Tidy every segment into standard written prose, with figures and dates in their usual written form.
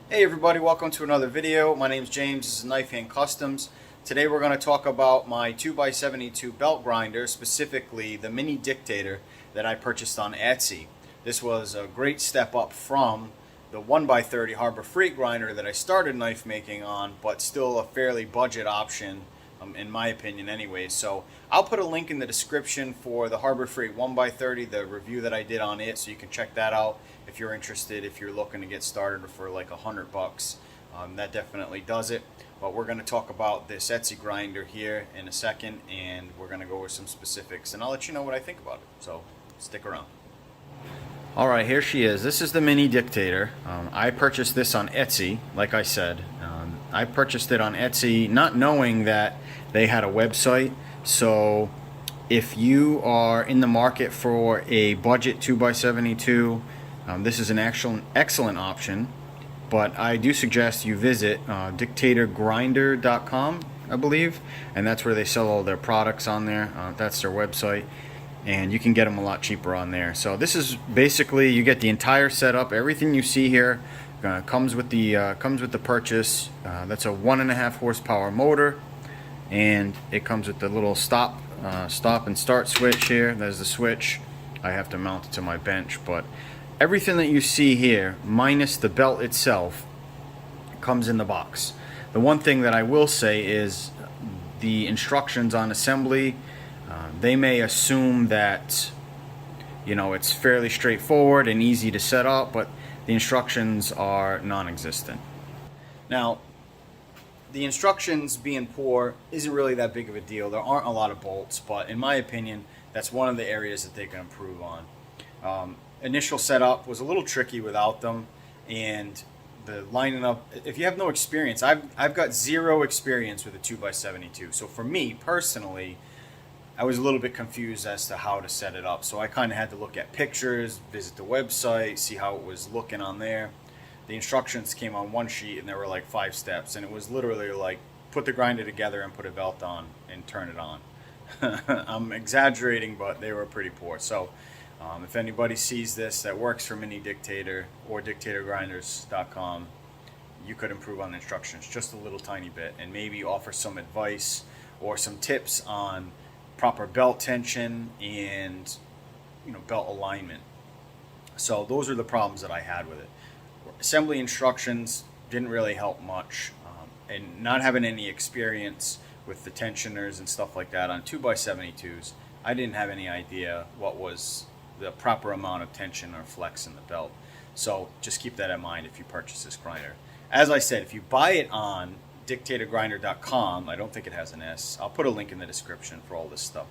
Hey everybody, welcome to another video. My name is James, this is Knifemaking Customs. Today we're going to talk about my 2x72 belt grinder, specifically the Mini Diktator that I purchased on Etsy. This was a great step up from the 1x30 Harbor Freight grinder that I started knife making on, but still a fairly budget option in my opinion anyways. So I'll put a link in the description for the Harbor Freight 1x30, the review that I did on it, so you can check that out if you're interested, if you're looking to get started for like $100. That definitely does it. But we're going to talk about this Etsy grinder here in a second, and we're going to go over some specifics, and I'll let you know what I think about it. So stick around. Alright, here she is. This is the Mini Diktator. I purchased this on Etsy, like I said. I purchased it on Etsy not knowing that they had a website. So if you are in the market for a budget 2x72, this is an excellent option. But I do suggest you visit diktatorgrinder.com, I believe. And that's where they sell all their products on there. That's their website. And you can get them a lot cheaper on there. So this is basically, you get the entire setup. Everything you see here comes with the purchase. That's a 1.5 horsepower motor, and it comes with the little stop and start switch here. There's the switch. I have to mount it to my bench, but everything that you see here, minus the belt itself, comes in the box. The one thing that I will say is the instructions on assembly. They may assume that, you know, it's fairly straightforward and easy to set up, but the instructions are non-existent. Now, the instructions being poor isn't really that big of a deal. There aren't a lot of bolts, but in my opinion, that's one of the areas that they can improve on. Initial setup was a little tricky without them, and the lining up, if you have no experience, I've got zero experience with a 2x72. So for me personally, I was a little bit confused as to how to set it up. So I kind of had to look at pictures, visit the website, see how it was looking on there. The instructions came on one sheet and there were like 5 steps, and it was literally like put the grinder together and put a belt on and turn it on. I'm exaggerating, but they were pretty poor. So if anybody sees this that works for Mini Diktator or diktatorgrinders.com, you could improve on the instructions just a little tiny bit, and maybe offer some advice or some tips on proper belt tension and, you know, belt alignment. So those are the problems that I had with it. Assembly instructions didn't really help much, and not having any experience with the tensioners and stuff like that on 2x72s, I didn't have any idea what was the proper amount of tension or flex in the belt. So just keep that in mind if you purchase this grinder. As I said, if you buy it on diktatorgrinder.com, I don't think it has an S. I'll put a link in the description for all this stuff.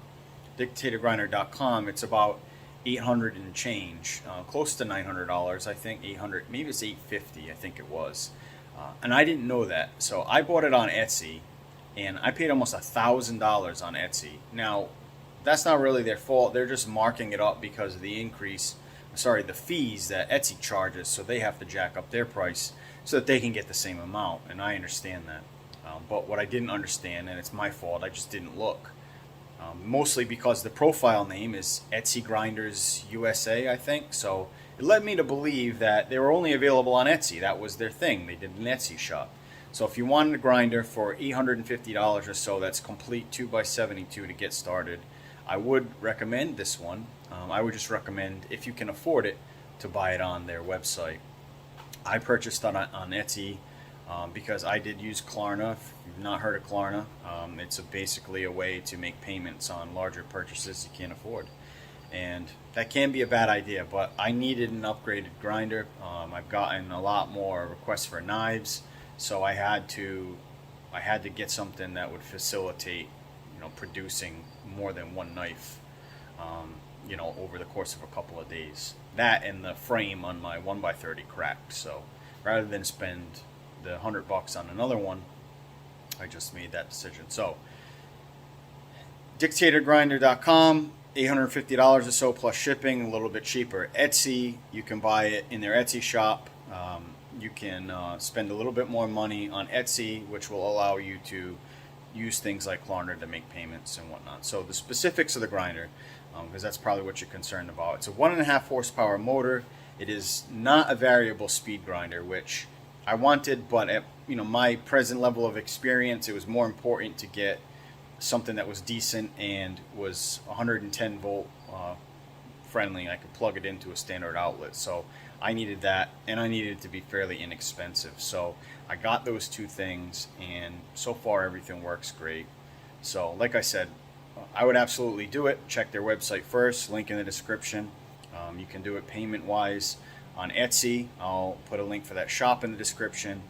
Diktatorgrinder.com, it's about $800 and change, close to $900, I think. 800, maybe it's $850, I think it was. And I didn't know that, so I bought it on Etsy, and I paid almost $1,000 on Etsy. Now, that's not really their fault. They're just marking it up because of the the fees that Etsy charges, so they have to jack up their price so that they can get the same amount, and I understand that. But what I didn't understand, and it's my fault, I just didn't look. Mostly because the profile name is Etsy Grinders USA, I think, so it led me to believe that they were only available on Etsy. That was their thing. They did an Etsy shop. So if you wanted a grinder for $850 or so, that's complete 2x72 to get started, I would recommend this one. I would just recommend, if you can afford it, to buy it on their website. I purchased on Etsy because I did use Klarna. If you've not heard of Klarna, it's basically a way to make payments on larger purchases you can't afford. And that can be a bad idea, but I needed an upgraded grinder. I've gotten a lot more requests for knives, so I had to get something that would facilitate, you know, producing more than one knife, you know, over the course of a couple of days. That and the frame on my 1x30 cracked, so rather than spend the $100 on another one, I just made that decision. So diktatorgrinder.com, $850 or so plus shipping, a little bit cheaper. Etsy, you can buy it in their Etsy shop. You can spend a little bit more money on Etsy, which will allow you to use things like Klarna to make payments and whatnot. So the specifics of the grinder, because that's probably what you're concerned about. It's a 1.5 horsepower motor. It is not a variable speed grinder, which I wanted, but at my present level of experience, it was more important to get something that was decent and was 110 volt friendly. I could plug it into a standard outlet, so I needed that, and I needed it to be fairly inexpensive. So I got those two things, and so far everything works great. So like I said, I would absolutely do it. Check their website first, link in the description. You can do it payment wise on Etsy. I'll put a link for that shop in the description.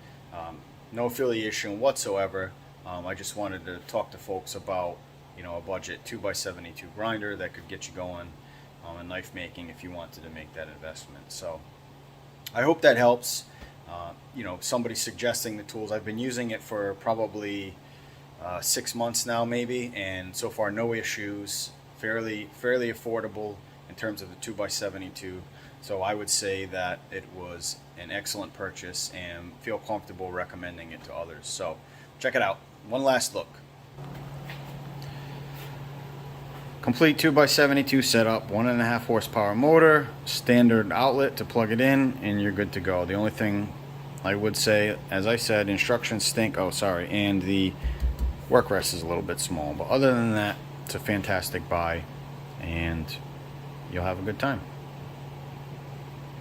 No affiliation whatsoever. I just wanted to talk to folks about a budget 2x72 grinder that could get you going in knife making if you wanted to make that investment. So I hope that helps. Somebody suggesting the tools. I've been using it for probably 6 months now, maybe, and so far no issues. Fairly affordable in terms of the 2x72. So I would say that it was an excellent purchase and feel comfortable recommending it to others. So check it out. One last look. Complete 2x72 setup, 1.5 horsepower motor, standard outlet to plug it in, and you're good to go. The only thing I would say, as I said, instructions stink. Oh, sorry, and the work rest is a little bit small. But other than that, it's a fantastic buy, and you'll have a good time.